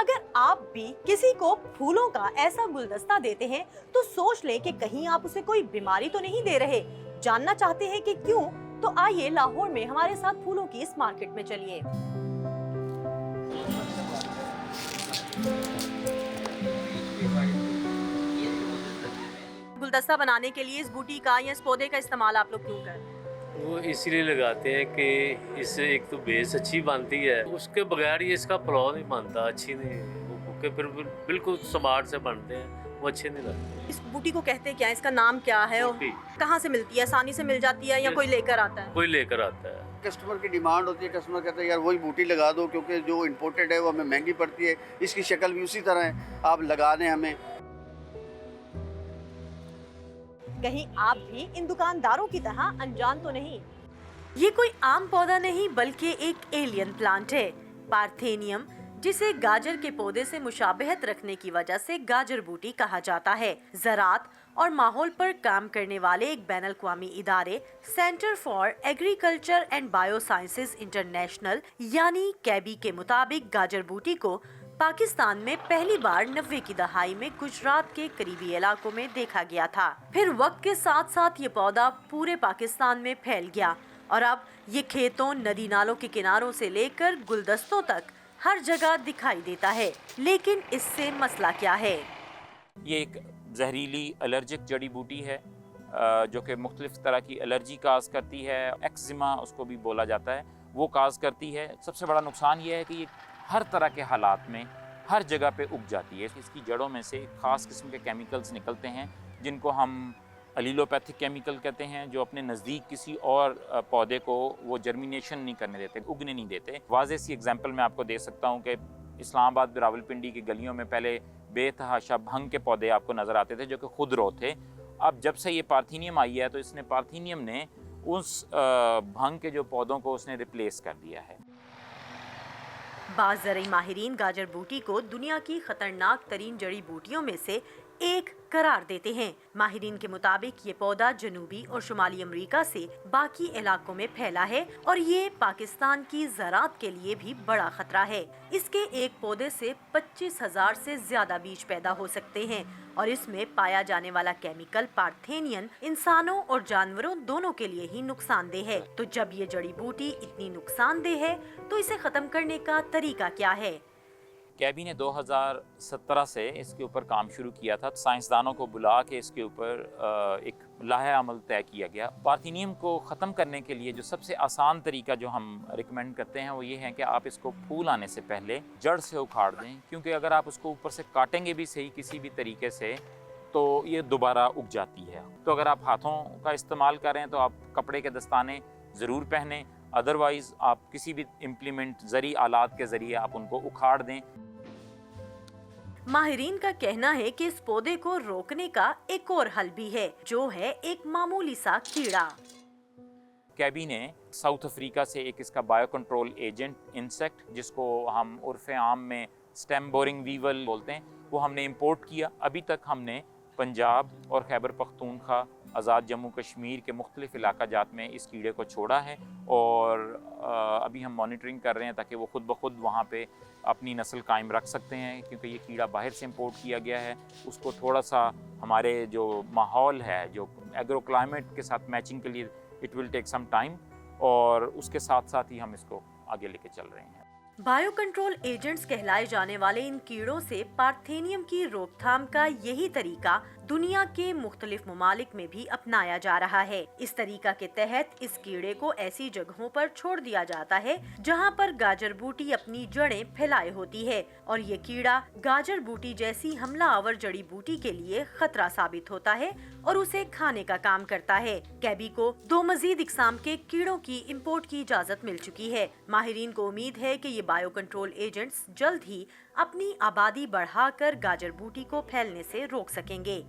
अगर आप भी किसी को फूलों का ऐसा गुलदस्ता देते हैं तो सोच लें कि कहीं आप उसे कोई बीमारी तो नहीं दे रहे। जानना चाहते हैं कि क्यों? तो आइए लाहौर में हमारे साथ फूलों की इस मार्केट में चलिए। गुलदस्ता बनाने के लिए इस बूटी का या इस पौधे का इस्तेमाल आप लोग क्यों कर रहे हैं? वो इसलिए लगाते हैं कि इससे एक तो बेस अच्छी बनती है, उसके बगैर ये इसका पुलाव नहीं बनता, अच्छी नहीं वो भूखे फिर बिल्कुल स्मार्ट से बनते हैं, वो अच्छे नहीं लगते। इस बूटी को कहते क्या है, इसका नाम क्या है और बूटी। कहाँ से मिलती है? आसानी से मिल जाती है या कोई लेकर आता है? कोई लेकर आता है। कस्टमर की डिमांड होती है, कस्टमर कहते हैं यार वही बूटी लगा दो क्योंकि जो इम्पोर्टेड है वो हमें महंगी पड़ती है, इसकी शक्ल भी उसी तरह है, आप लगा दें हमें। कहीं आप भी इन दुकानदारों की तरह अनजान तो नहीं? ये कोई आम पौधा नहीं बल्कि एक एलियन प्लांट है, पार्थेनियम, जिसे गाजर के पौधे से मुशाबहत रखने की वजह से गाजर बूटी कहा जाता है। ज़राअत और माहौल पर काम करने वाले एक बैनुल-अक़वामी इदारे centre for agriculture and bio sciences international यानी कैबी के मुताबिक गाजर बूटी को पाकिस्तान में पहली बार 90 की दहाई में गुजरात के करीबी इलाकों में देखा गया था। फिर वक्त के साथ साथ ये पौधा पूरे पाकिस्तान में फैल गया और अब ये खेतों, नदी नालों के किनारों से लेकर गुलदस्तों तक हर जगह दिखाई देता है। लेकिन इससे मसला क्या है? ये एक जहरीली एलर्जिक जड़ी बूटी है जो कि मुख्तलिफ तरह की एलर्जी काज करती है, एक्जिमा उसको भी बोला जाता है, वो काज करती है। सबसे बड़ा नुकसान ये है कि ये हर तरह के हालात में हर जगह पे उग जाती है। इसकी जड़ों में से ख़ास किस्म के केमिकल्स निकलते हैं जिनको हम एलिलोपैथिक केमिकल कहते हैं, जो अपने नज़दीक किसी और पौधे को वो जर्मिनेशन नहीं करने देते, उगने नहीं देते। वाज़ेह सी एग्जांपल मैं आपको दे सकता हूँ कि इस्लामाबाद रावलपिंडी की गलियों में पहले बेतहाशा भंग के पौधे आपको नज़र आते थे जो कि खुदरो थे। अब जब से ये पार्थेनियम आई है तो इसने पार्थेनियम ने उस भंग के जो पौधों को उसने रिप्लेस कर दिया है। बाज़ ज़रई माहिरीन गाजर बूटी को दुनिया की खतरनाक तरीन जड़ी बूटियों में से एक करार देते हैं। माहिरीन के मुताबिक ये पौधा जनूबी और शुमाली अमेरिका से बाकी इलाकों में फैला है और ये पाकिस्तान की ज़राअत के लिए भी बड़ा खतरा है। इसके एक पौधे से 25,000 से ज्यादा बीज पैदा हो सकते हैं और इसमें पाया जाने वाला केमिकल पार्थेनियम इंसानों और जानवरों दोनों के लिए ही नुकसानदेह है। तो जब ये जड़ी बूटी इतनी नुकसानदेह है तो इसे खत्म करने का तरीका क्या है? कैबी ने 2017 से इसके ऊपर काम शुरू किया था। साइंसदानों को बुला के इसके ऊपर एक लाहे अमल तय किया गया। पार्थेनियम को ख़त्म करने के लिए जो सबसे आसान तरीका जो हम रिकमेंड करते हैं वो ये है कि आप इसको फूल आने से पहले जड़ से उखाड़ दें, क्योंकि अगर आप उसको ऊपर से काटेंगे भी सही किसी भी तरीके से तो ये दोबारा उग जाती है। तो अगर आप हाथों का इस्तेमाल करें तो आप कपड़े के दस्ताने ज़रूर पहनें, अदरवाइज़ आप किसी भी इम्प्लीमेंट ज़री आलात के ज़रिए आप उनको उखाड़ दें। माहिरीन का कहना है कि इस पौधे को रोकने का एक और हल भी है, जो है एक मामूली सा कीड़ा। कैबी ने साउथ अफ्रीका से एक इसका बायो कंट्रोल एजेंट इंसेक्ट, जिसको हम उर्फ़े आम में स्टेम बोरिंग वीवल बोलते हैं, वो हमने इंपोर्ट किया। अभी तक हमने पंजाब और खैबर पख्तूनख्वा, आज़ाद जम्मू कश्मीर के मुख्तलिफ इलाका जात में इस कीड़े को छोड़ा है और अभी हम मॉनिटरिंग कर रहे हैं ताकि वो खुद ब खुद वहाँ पे अपनी नस्ल कायम रख सकते हैं, क्योंकि ये कीड़ा बाहर से इंपोर्ट किया गया है। उसको थोड़ा सा हमारे जो माहौल है, जो एग्रो क्लाइमेट के साथ मैचिंग के लिए it will take some time, और उसके साथ साथ ही हम इसको आगे लेके चल रहे हैं। बायो कंट्रोल एजेंट्स कहलाए जाने वाले इन कीड़ों से पार्थेनियम की रोकथाम का यही तरीका दुनिया के मुख्तलिफ ममालिक में भी अपनाया जा रहा है। इस तरीका के तहत इस कीड़े को ऐसी जगहों पर छोड़ दिया जाता है जहां पर गाजर बूटी अपनी जड़ें फैलाए होती है और ये कीड़ा गाजर बूटी जैसी हमलावर जड़ी बूटी के लिए खतरा साबित होता है और उसे खाने का काम करता है। कैबी को 2 मजीद इकसाम के कीड़ों की इम्पोर्ट की इजाजत मिल चुकी है। माहिरीन को उम्मीद है कि ये बायो कंट्रोल एजेंट्स जल्द ही अपनी आबादी बढ़ाकर गाजर बूटी को फैलने से रोक सकेंगे।